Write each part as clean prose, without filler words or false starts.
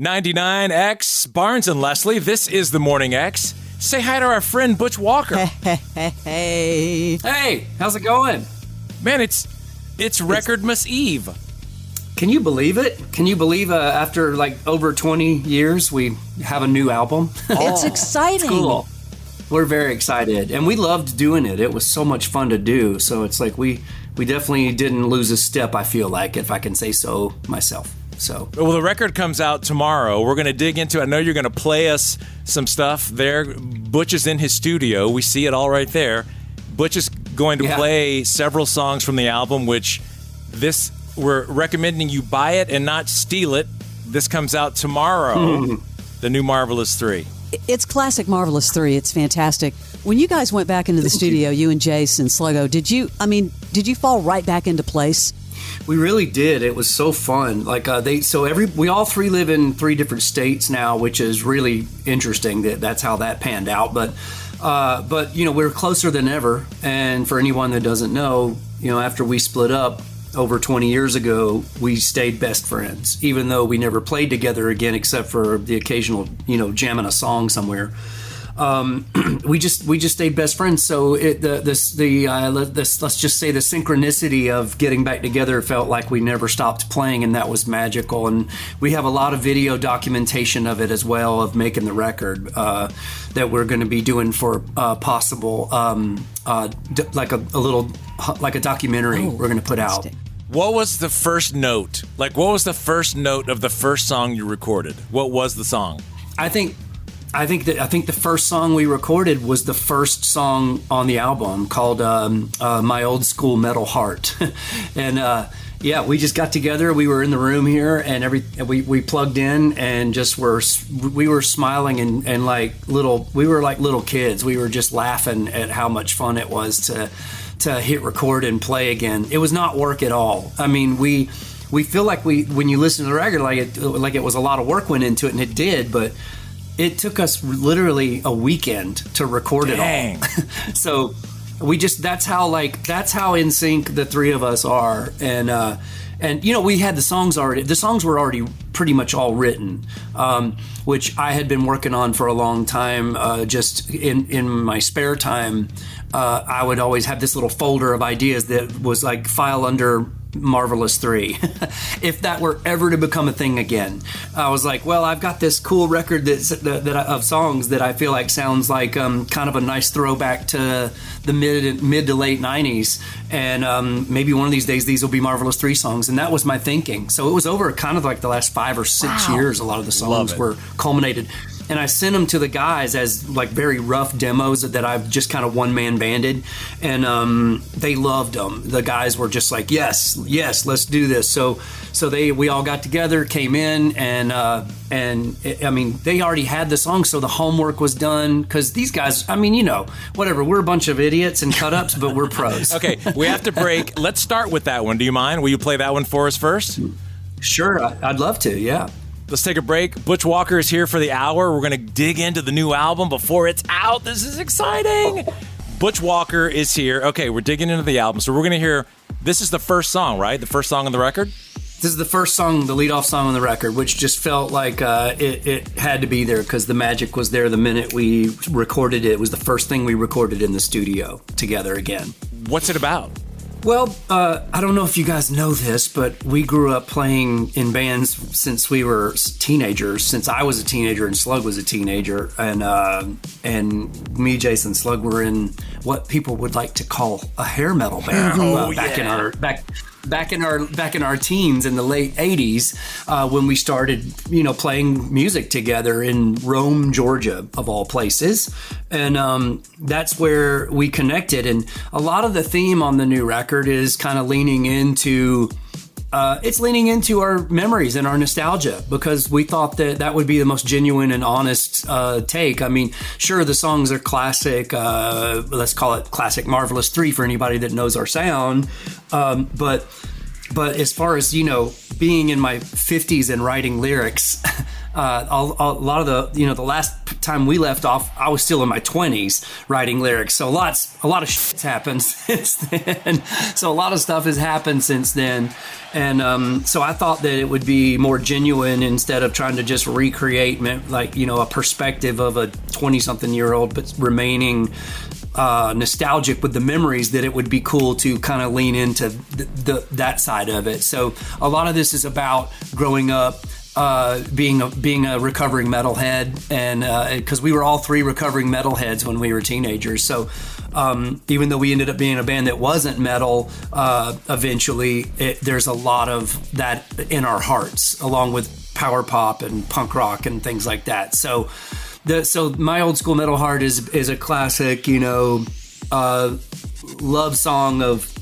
99X, Barnes and Leslie, this is the Morning X. Say hi to our friend Butch Walker. Hey. Hey, how's it going? Man, it's Recordmas Eve. Can you believe it? Can you believe after like over 20 years we have a new album? It's exciting. It's cool. We're very excited, and we loved doing it. It was so much fun to do. So it's like we definitely didn't lose a step, I feel like, if I can say so myself. So, well, the record comes out tomorrow. We're going to dig into it. I know you're going to play us some stuff there. Butch is in his studio. We see it all right there. Butch is going to play several songs from the album, which we're recommending you buy it and not steal it. This comes out tomorrow, the new Marvelous 3. It's classic Marvelous 3. It's fantastic. When you guys went back into the studio, you and Jace and Sluggo, did you fall right back into place? We really did. It was so fun. Like we all three live in 3 different states now, which is really interesting. That's how that panned out. But we're closer than ever. And for anyone that doesn't know, after we split up over 20 years ago, we stayed best friends, even though we never played together again, except for the occasional, jamming a song somewhere. We just stayed best friends. So let's just say the synchronicity of getting back together felt like we never stopped playing, and that was magical. And we have a lot of video documentation of it as well, of making the record that we're going to be doing for possible like a documentary we're going to put out. What was the first note? Like, what was the first note of the first song you recorded? What was the song? I think the first song we recorded was the first song on the album, called My Old School Metal Heart. And we just got together. We were in the room here, and we plugged in, and we were smiling and we were like little kids. We were just laughing at how much fun it was to hit record and play again. It was not work at all. I mean, we feel like when you listen to the record, like it was a lot of work went into it, and it did, but it took us literally a weekend to record it all. So that's how in sync the 3 of us are. And we had the songs already. The songs were already pretty much all written, which I had been working on for a long time. Just in my spare time, I would always have this little folder of ideas that was like file under Marvelous 3. If that were ever to become a thing again, I was like, well, I've got this cool record of songs that I feel like sounds like kind of a nice throwback to the mid to late 90s, and maybe one of these days these will be Marvelous 3 songs. And that was my thinking. So it was over kind of like the last 5 or 6 years. A lot of the songs were culminated. And I sent them to the guys as like very rough demos that I've just kind of one-man banded, and they loved them. The guys were just like, yes, let's do this. So we all got together, came in, and they already had the song, so the homework was done. Because these guys, whatever, we're a bunch of idiots and cut-ups, but we're pros. Okay, we have to break. Let's start with that one. Do you mind? Will you play that one for us first? Sure, I'd love to, yeah. Let's take a break. Butch Walker is here for the hour. We're going to dig into the new album before it's out. This is exciting. Butch Walker is here. Okay, we're digging into the album. So we're going to hear, this is the first song, right? The first song on the record? This is the first song, the lead-off song on the record, which just felt like it had to be there because the magic was there the minute we recorded it. It was the first thing we recorded in the studio together again. What's it about? Well, I don't know if you guys know this, but we grew up playing in bands since we were teenagers. Since I was a teenager and Slug was a teenager, and me, Jason, Slug were in what people would like to call a hair metal band back in our teens in the late 80s, when we started playing music together in Rome, Georgia, of all places. And that's where we connected. And a lot of the theme on the new record is kind of leaning into our memories and our nostalgia, because we thought that would be the most genuine and honest take. I mean, sure, the songs are classic. Let's call it classic Marvelous 3 for anybody that knows our sound. But as far as, being in my 50s and writing lyrics, a lot of the last time we left off, I was still in my 20s writing lyrics. So a lot of shit's happened since then. So a lot of stuff has happened since then. And so I thought that it would be more genuine instead of trying to just recreate like, you know, a perspective of a 20-something-year-old, but remaining nostalgic with the memories, that it would be cool to kind of lean into that side of it. So a lot of this is about growing up, being a recovering metalhead, and because we were all three recovering metalheads when we were teenagers. So even though we ended up being a band that wasn't metal, eventually there's a lot of that in our hearts, along with power pop and punk rock and things like that. So My Old School Metal Heart is a classic, you know, love song of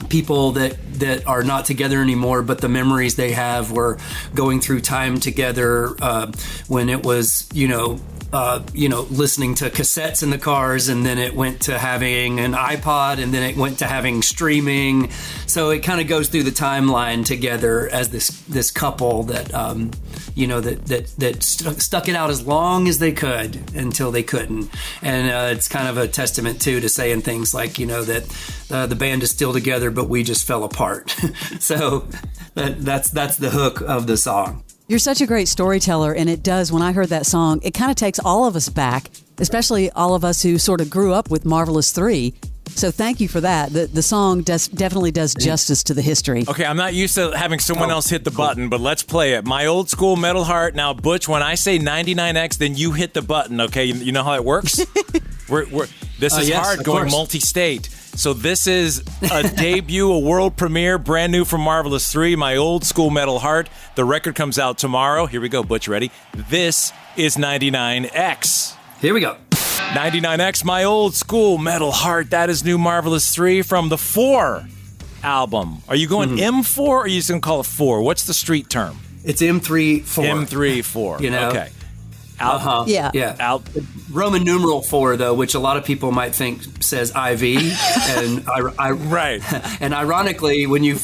people that are not together anymore, but the memories they have were going through time together, when it was, listening to cassettes in the cars, and then it went to having an iPod, and then it went to having streaming. So it kind of goes through the timeline together as this couple that that stuck it out as long as they could until they couldn't. And it's kind of a testament too to saying things like, you know, that the band is still together, but we just fell apart. So that's the hook of the song. You're such a great storyteller, and it does. When I heard that song, it kind of takes all of us back, especially all of us who sort of grew up with Marvelous 3. So thank you for that. The song definitely does justice to the history. Okay, I'm not used to having someone else hit the button, but let's play it. My Old School Metal Heart. Now, Butch, when I say 99X, then you hit the button, okay? You know how it works? This is hard going multi-state. So this is a debut, a world premiere, brand new from Marvelous 3, My Old School Metal Heart. The record comes out tomorrow. Here we go, Butch, ready? This is 99X. Here we go. 99X, My Old School Metal Heart. That is new Marvelous 3 from the 4 album. Are you going M4 or are you just going to call it 4? What's the street term? It's M3-4. M3-4. You know? Okay. Yeah. Out. Roman numeral 4, though, which a lot of people might think says IV, and right. And ironically, when you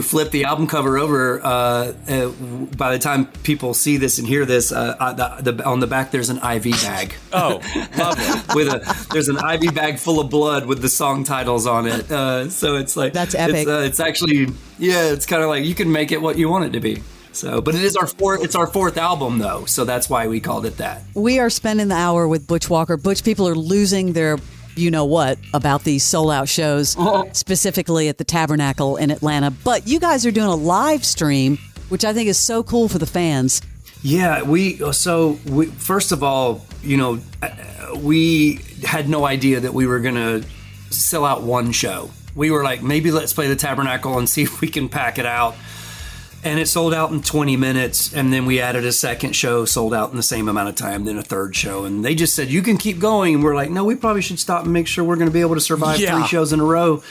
flip the album cover over, by the time people see this and hear this, on the back there's an IV bag. Oh, lovely. There's an IV bag full of blood with the song titles on it. So it's like that's epic. It's actually it's kind of like you can make it what you want it to be. So, but it's our fourth album, though, so that's why we called it that. We are spending the hour with Butch Walker. Butch, people are losing their you-know-what about these sold-out shows, specifically at the Tabernacle in Atlanta. But you guys are doing a live stream, which I think is so cool for the fans. Yeah, we first of all, you know, we had no idea that we were going to sell out one show. We were like, maybe let's play the Tabernacle and see if we can pack it out. And it sold out in 20 minutes, and then we added a second show, sold out in the same amount of time, then a third show. And they just said, you can keep going. And we're like, no, we probably should stop and make sure we're going to be able to survive 3 shows in a row,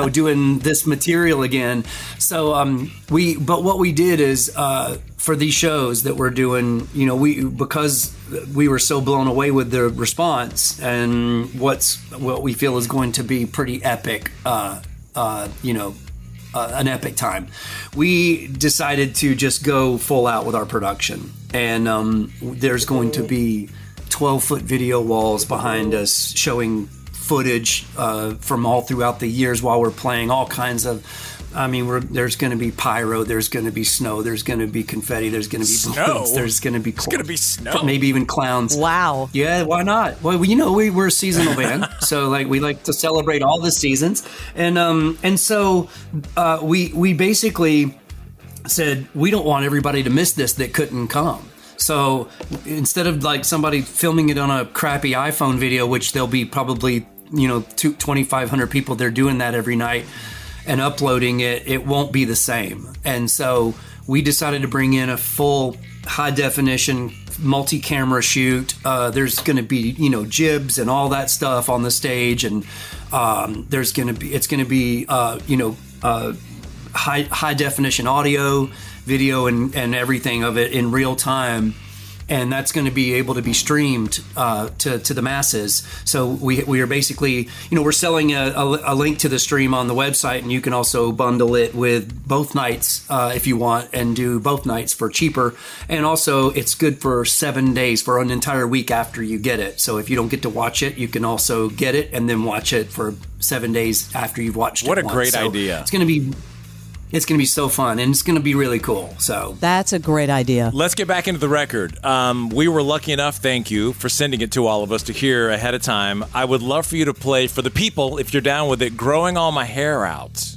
doing this material again. So but what we did is for these shows that we're doing, you know, because we were so blown away with the response and what we feel is going to be pretty epic, an epic time. We decided to just go full out with our production, and there's going to be 12-foot video walls behind us showing footage from all throughout the years while we're playing all kinds of. I mean, there's going to be pyro, there's going to be snow, there's going to be confetti, there's going to be balloons, there's going to be snow, maybe even clowns. Wow. Yeah, why not? Well, you know, we're a seasonal band, so like we like to celebrate all the seasons, and so we basically said we don't want everybody to miss this that couldn't come. So instead of like somebody filming it on a crappy iPhone video, which there'll be probably 2,500 people there doing that every night, and uploading it won't be the same. And so we decided to bring in a full high definition multi-camera shoot. There's going to be, jibs and all that stuff on the stage. And it's going to be high definition audio, video, and everything of it in real time. and that's going to be able to be streamed to the masses. So we are basically, we're selling a link to the stream on the website, and you can also bundle it with both nights if you want, and do both nights for cheaper. And also, it's good for 7 days, for an entire week after you get it. So if you don't get to watch it, you can also get it and then watch it for 7 days after you've watched it. What a great idea! It's going to be so fun, and it's going to be really cool. So that's a great idea. Let's get back into the record. We were lucky enough, thank you for sending it to all of us to hear ahead of time. I would love for you to play for the people, if you're down with it, "Growing All My Hair Out."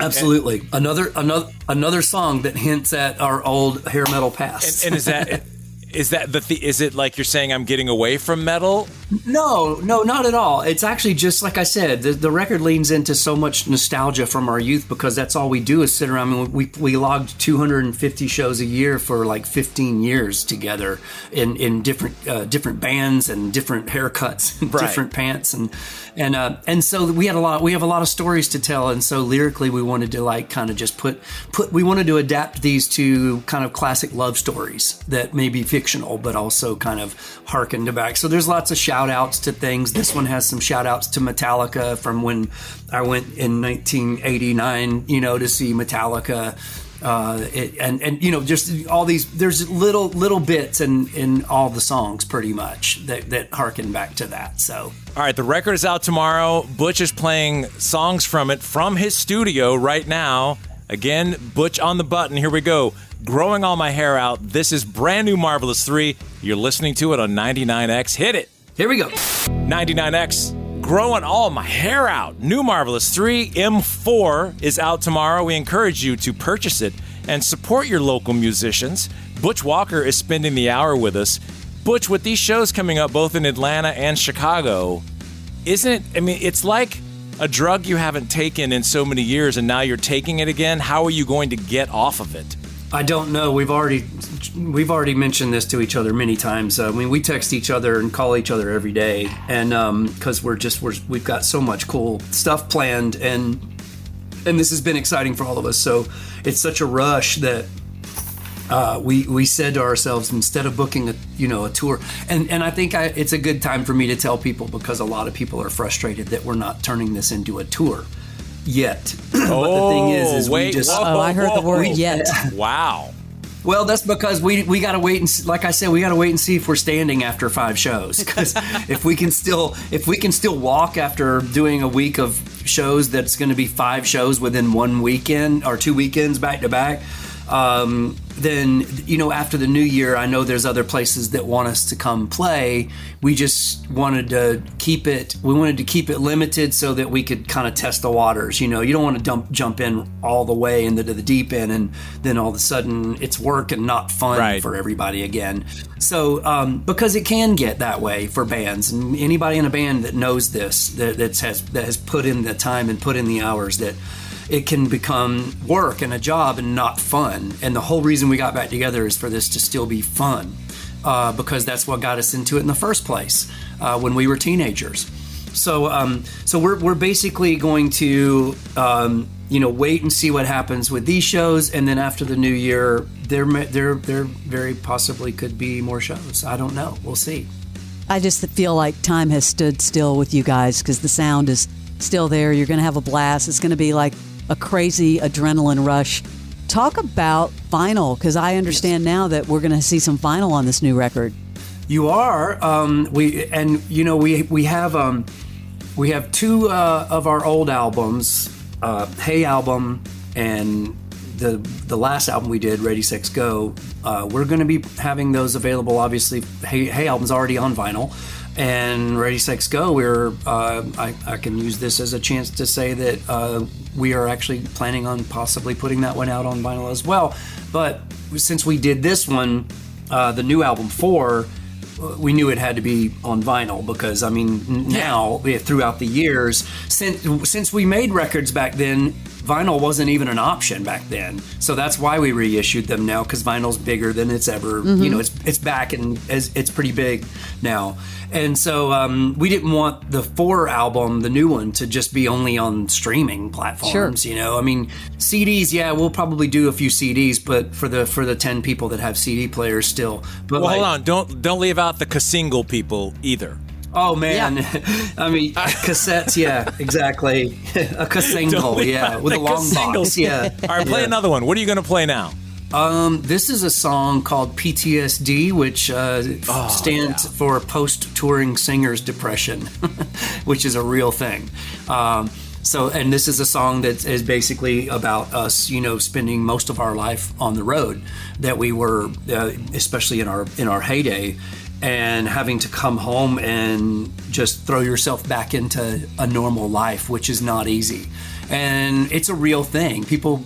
Absolutely. Another song that hints at our old hair metal past. And is it like you're saying I'm getting away from metal? No, not at all. It's actually just like I said, the record leans into so much nostalgia from our youth, because that's all we do is sit around. I mean, we logged 250 shows a year for like 15 years together in different bands and different haircuts, and different pants, and so we have a lot of stories to tell, and so lyrically we wanted to like kind of just we wanted to adapt these to kind of classic love stories that may be fictional but also kind of harkened back. So there's lots of shout outs to things. This one has some shout outs to Metallica from when I went in 1989, to see Metallica. Just all these, there's little bits in all the songs pretty much that harken back to that. So, all right, the record is out tomorrow. Butch is playing songs from it from his studio right now. Again, Butch on the button. Here we go. "Growing All My Hair Out." This is brand new Marvelous 3. You're listening to it on 99X. Hit it. Here we go. 99X. "Growing All My Hair Out." New Marvelous 3 M4 is out tomorrow. We encourage you to purchase it and support your local musicians. Butch Walker is spending the hour with us. Butch, with these shows coming up both in Atlanta and Chicago, it's like a drug you haven't taken in so many years, and now you're taking it again. How are you going to get off of it? I don't know. We've already mentioned this to each other many times. We text each other and call each other every day, and because we've got so much cool stuff planned, and this has been exciting for all of us. So it's such a rush that we said to ourselves, instead of booking a tour, and I think it's a good time for me to tell people, because a lot of people are frustrated that we're not turning this into a tour yet. But the thing is I heard the word yet. Wow. Well, that's because we got to wait and see, like I said, we got to wait and see if we're standing after 5 shows. Because if we can still walk after doing a week of shows, that's going to be 5 shows within 1 weekend or 2 weekends back to back. Then after the new year, I know there's other places that want us to come play. We just wanted to keep it limited so that we could kind of test the waters. You don't want to jump in all the way into the deep end, and then all of a sudden it's work and not fun for everybody again. So because it can get that way for bands, and anybody in a band that knows this, that has put in the time and put in the hours, that it can become work and a job and not fun. And the whole reason we got back together is for this to still be fun, because that's what got us into it in the first place when we were teenagers. So we're basically going to wait and see what happens with these shows, and then after the new year, there very possibly could be more shows. I don't know. We'll see. I just feel like time has stood still with you guys, because the sound is still there. You're going to have a blast. It's going to be like a crazy adrenaline rush. Talk about vinyl, because I understand now that we're going to see some vinyl on this new record. You are. We have 2 of our old albums, Hey album and the last album we did, Ready Sex Go. We're going to be having those available. Obviously, Hey album's already on vinyl. And Ready, Sex, Go, I can use this as a chance to say that we are actually planning on possibly putting that one out on vinyl as well. But since we did this one, the new album 4, we knew it had to be on vinyl, because now throughout the years, since we made records back then, vinyl wasn't even an option back then. So that's why we reissued them now, because vinyl's bigger than it's ever, it's back and it's pretty big now. And so we didn't want the 4 album, the new one, to just be only on streaming platforms. Sure. I mean, CDs, yeah, we'll probably do a few CDs, but for the 10 people that have CD players still. But well, hold on, don't leave out the single people either. Oh man, yeah. I mean cassettes, yeah, exactly. A cassingle, yeah, with a long box, yeah. All right, play another one. What are you going to play now? This is a song called PTSD, which stands for Post-Touring Singers Depression, which is a real thing. And this is a song that is basically about us, spending most of our life on the road, that we were, especially in our heyday, and having to come home and just throw yourself back into a normal life, which is not easy. And it's a real thing. People,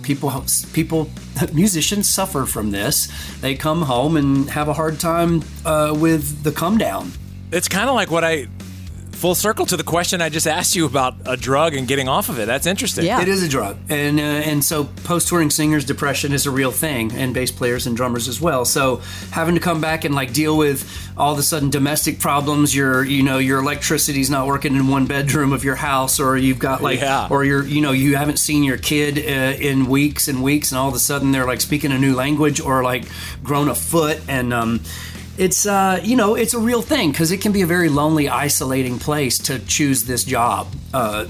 musicians suffer from this. They come home and have a hard time with the come down. It's kind of like full circle to the question I just asked you about a drug and getting off of it. That's interesting. Yeah. It is a drug. And so post-touring singers depression is a real thing, and bass players and drummers as well. So having to come back and deal with all of a sudden domestic problems, your electricity's not working in one bedroom of your house, or you've got or you haven't seen your kid in weeks and weeks, and all of a sudden they're speaking a new language or grown a foot, and it's it's a real thing, because it can be a very lonely, isolating place to choose this job,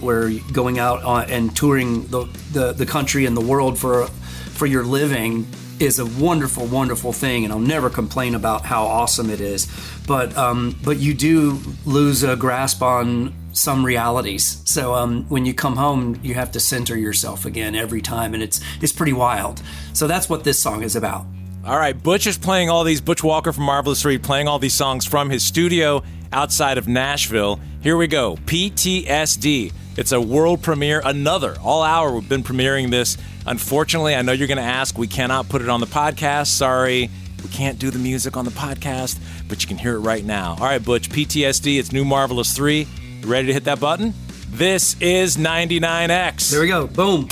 where going out and touring the country and the world for your living is a wonderful, wonderful thing, and I'll never complain about how awesome it is. But you do lose a grasp on some realities. So when you come home, you have to center yourself again every time, and it's pretty wild. So that's what this song is about. All right, Butch is playing all these, Butch Walker from Marvelous 3, playing all these songs from his studio outside of Nashville. Here we go, PTSD. It's a world premiere, all hour we've been premiering this. Unfortunately, I know you're going to ask, we cannot put it on the podcast. Sorry, we can't do the music on the podcast, but you can hear it right now. All right, Butch, PTSD, it's new Marvelous 3. You ready to hit that button? This is 99X. There we go, boom.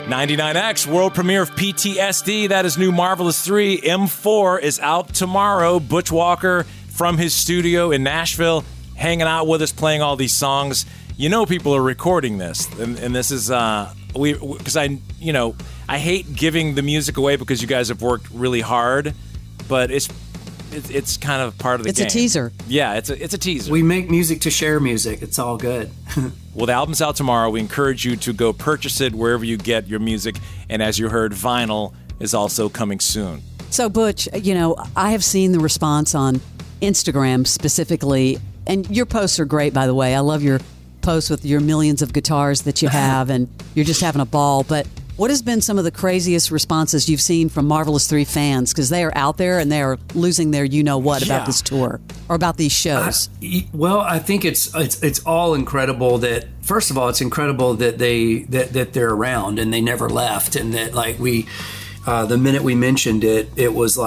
99X, world premiere of PTSD. That is new Marvelous 3. M4 is out tomorrow. Butch Walker from his studio in Nashville, hanging out with us, playing all these songs. People are recording this, and this is because I hate giving the music away because you guys have worked really hard, but it's kind of part of the game. It's a teaser. Yeah, it's a teaser. We make music to share music. It's all good. Well, the album's out tomorrow. We encourage you to go purchase it wherever you get your music. And as you heard, vinyl is also coming soon. So, Butch, I have seen the response on Instagram specifically, and your posts are great, by the way. I love your posts with your millions of guitars that you have, and you're just having a ball. But what has been some of the craziest responses you've seen from Marvelous 3 fans? Because they are out there and they are losing their about this tour or about these shows. I think it's all incredible that, first of all, it's incredible that they're around and they never left, and that the minute we mentioned it, it was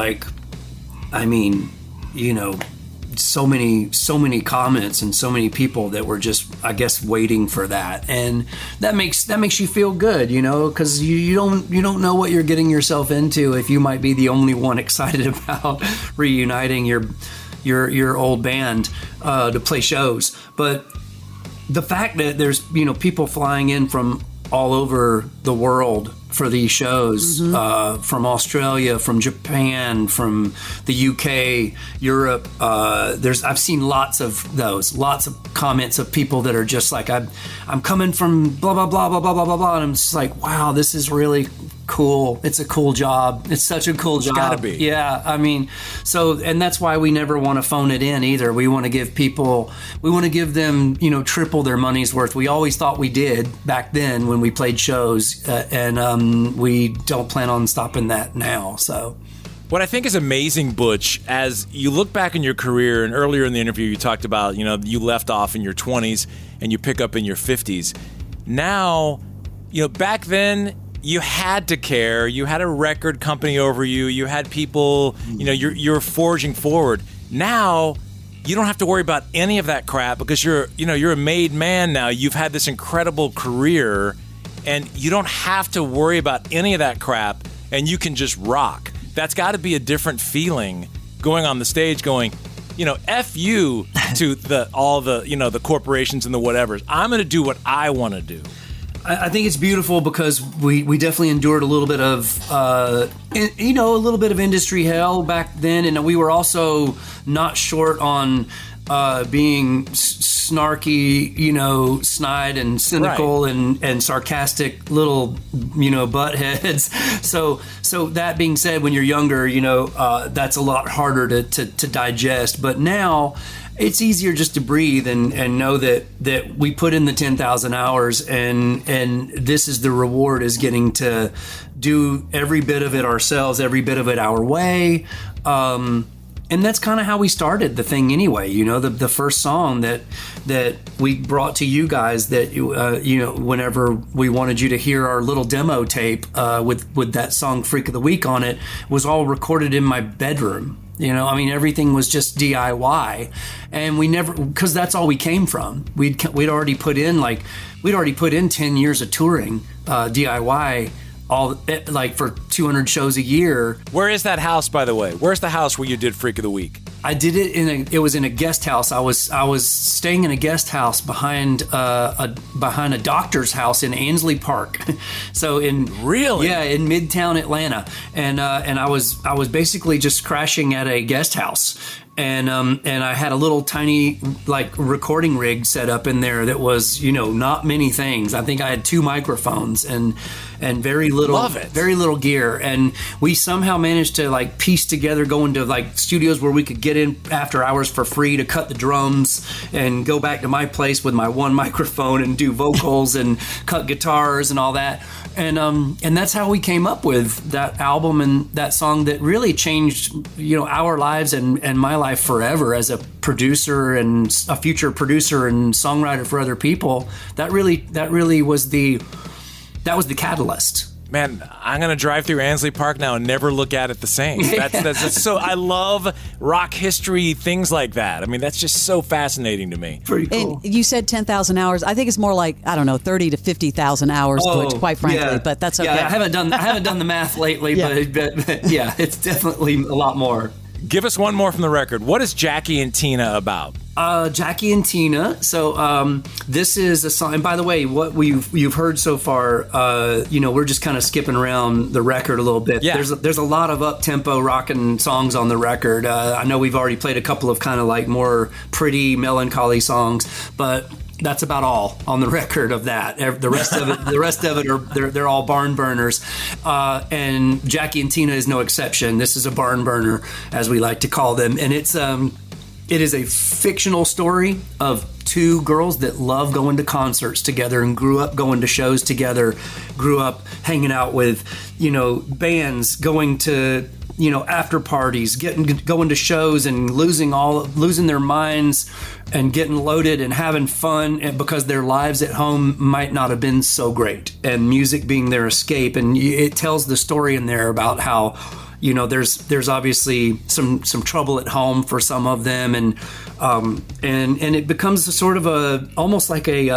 so many comments and so many people that were just, I guess, waiting for that, and that makes you feel good, because you don't know what you're getting yourself into if you might be the only one excited about reuniting your old band to play shows. But the fact that there's people flying in from all over the world for these shows, from Australia, from Japan, from the UK, Europe. I've seen lots of comments of people that are just I'm coming from blah blah blah blah blah blah blah blah, and I'm just wow, this is really cool. It's a cool job. It's such a cool job. It's gotta be. Yeah, I mean, and that's why we never want to phone it in either. We want to give them triple their money's worth. We always thought we did back then when we played shows, and we don't plan on stopping that now. So what I think is amazing, Butch, as you look back in your career, and earlier in the interview you talked about you left off in your 20s and you pick up in your 50s. Now, back then you had to care. You had a record company over you. You had people, you're forging forward. Now, you don't have to worry about any of that crap because you're a made man now. You've had this incredible career, and you don't have to worry about any of that crap, and you can just rock. That's got to be a different feeling going on the stage going, F you to all the corporations and the whatevers. I'm going to do what I want to do. I think it's beautiful because we definitely endured a little bit of, a little bit of industry hell back then. And we were also not short on being snarky, snide and cynical, right, and sarcastic little, butt heads. So that being said, when you're younger, that's a lot harder to digest. But now it's easier just to breathe and know that we put in the 10,000 hours and this is the reward, is getting to do every bit of it ourselves, every bit of it our way. And that's kind of how we started the thing anyway. The first song that we brought to you guys that, whenever we wanted you to hear our little demo tape with that song Freak of the Week on it, was all recorded in my bedroom. Everything was just DIY, and we never, because that's all we came from. We'd already put in 10 years of touring, DIY, for 200 shows a year. Where is that house, by the way? Where's the house where you did Freak of the Week? I did it it was in a guest house. I was staying in a guest house behind a doctor's house in Ansley Park. So in Midtown Atlanta, and I was basically just crashing at a guest house. And I had a little tiny recording rig set up in there that was not many things. I think I had 2 microphones and very little gear. And we somehow managed to piece together, go into studios where we could get in after hours for free to cut the drums and go back to my place with my 1 microphone and do vocals and cut guitars and all that. And that's how we came up with that album and that song that really changed, our lives and my life forever as a producer and a future producer and songwriter for other people. That really was the catalyst. Man, I'm going to drive through Ansley Park now and never look at it the same. That's so, I love rock history, things like that. That's just so fascinating to me. Pretty cool. And you said 10,000 hours. I think it's more like, 30 to 50,000 hours, Butch, quite frankly, but that's okay. Yeah, I haven't done the math lately, but yeah, it's definitely a lot more. Give us one more from the record. What is Jackie and Tina about? Jackie and Tina. So this is a song. And by the way, what you've heard so far, we're just kind of skipping around the record a little bit. Yeah. There's a lot of up-tempo rockin' songs on the record. I know we've already played a couple of kind of more pretty melancholy songs, but that's about all on the record of that. The rest of it are they're all barn burners, and Jackie and Tina is no exception. This is a barn burner, as we like to call them, and it is a fictional story of 2 girls that love going to concerts together and grew up going to shows together, grew up hanging out with, bands, going to, after parties, going to shows and losing their minds and getting loaded and having fun, and because their lives at home might not have been so great, and music being their escape. And it tells the story in there about how, there's obviously some trouble at home for some of them, and it becomes a sort of almost like a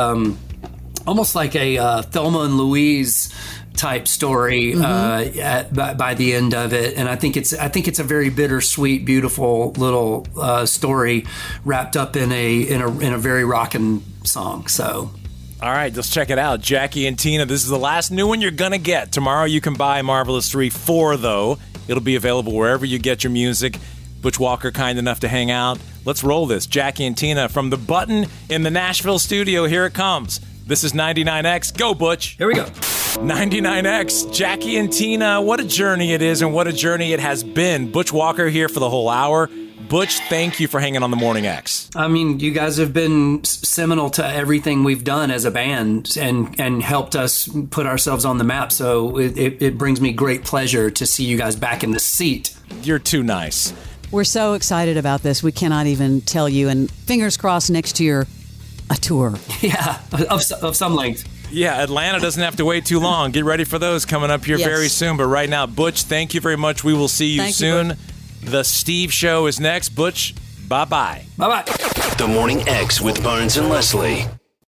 Thelma and Louise type story by the end of it. And I think it's a very bittersweet, beautiful little story wrapped up in a very rockin' song. So. All right, let's check it out. Jackie and Tina, this is the last new one you're going to get. Tomorrow you can buy Marvelous 3-4, though. It'll be available wherever you get your music. Butch Walker, kind enough to hang out. Let's roll this. Jackie and Tina from the Button in the Nashville studio. Here it comes. This is 99X. Go, Butch. Here we go. 99X, Jackie and Tina. What a journey it is and what a journey it has been. Butch Walker here for the whole hour. Butch, thank you for hanging on the Morning X. You guys have been seminal to everything we've done as a band and helped us put ourselves on the map. So it brings me great pleasure to see you guys back in the seat. You're too nice. We're so excited about this. We cannot even tell you. And fingers crossed next year, a tour. Yeah, of some length. Yeah, Atlanta doesn't have to wait too long. Get ready for those coming up here very soon. But right now, Butch, thank you very much. We will see you soon. The Steve Show is next. Butch, bye-bye. Bye-bye. The Morning X with Burns and Leslie.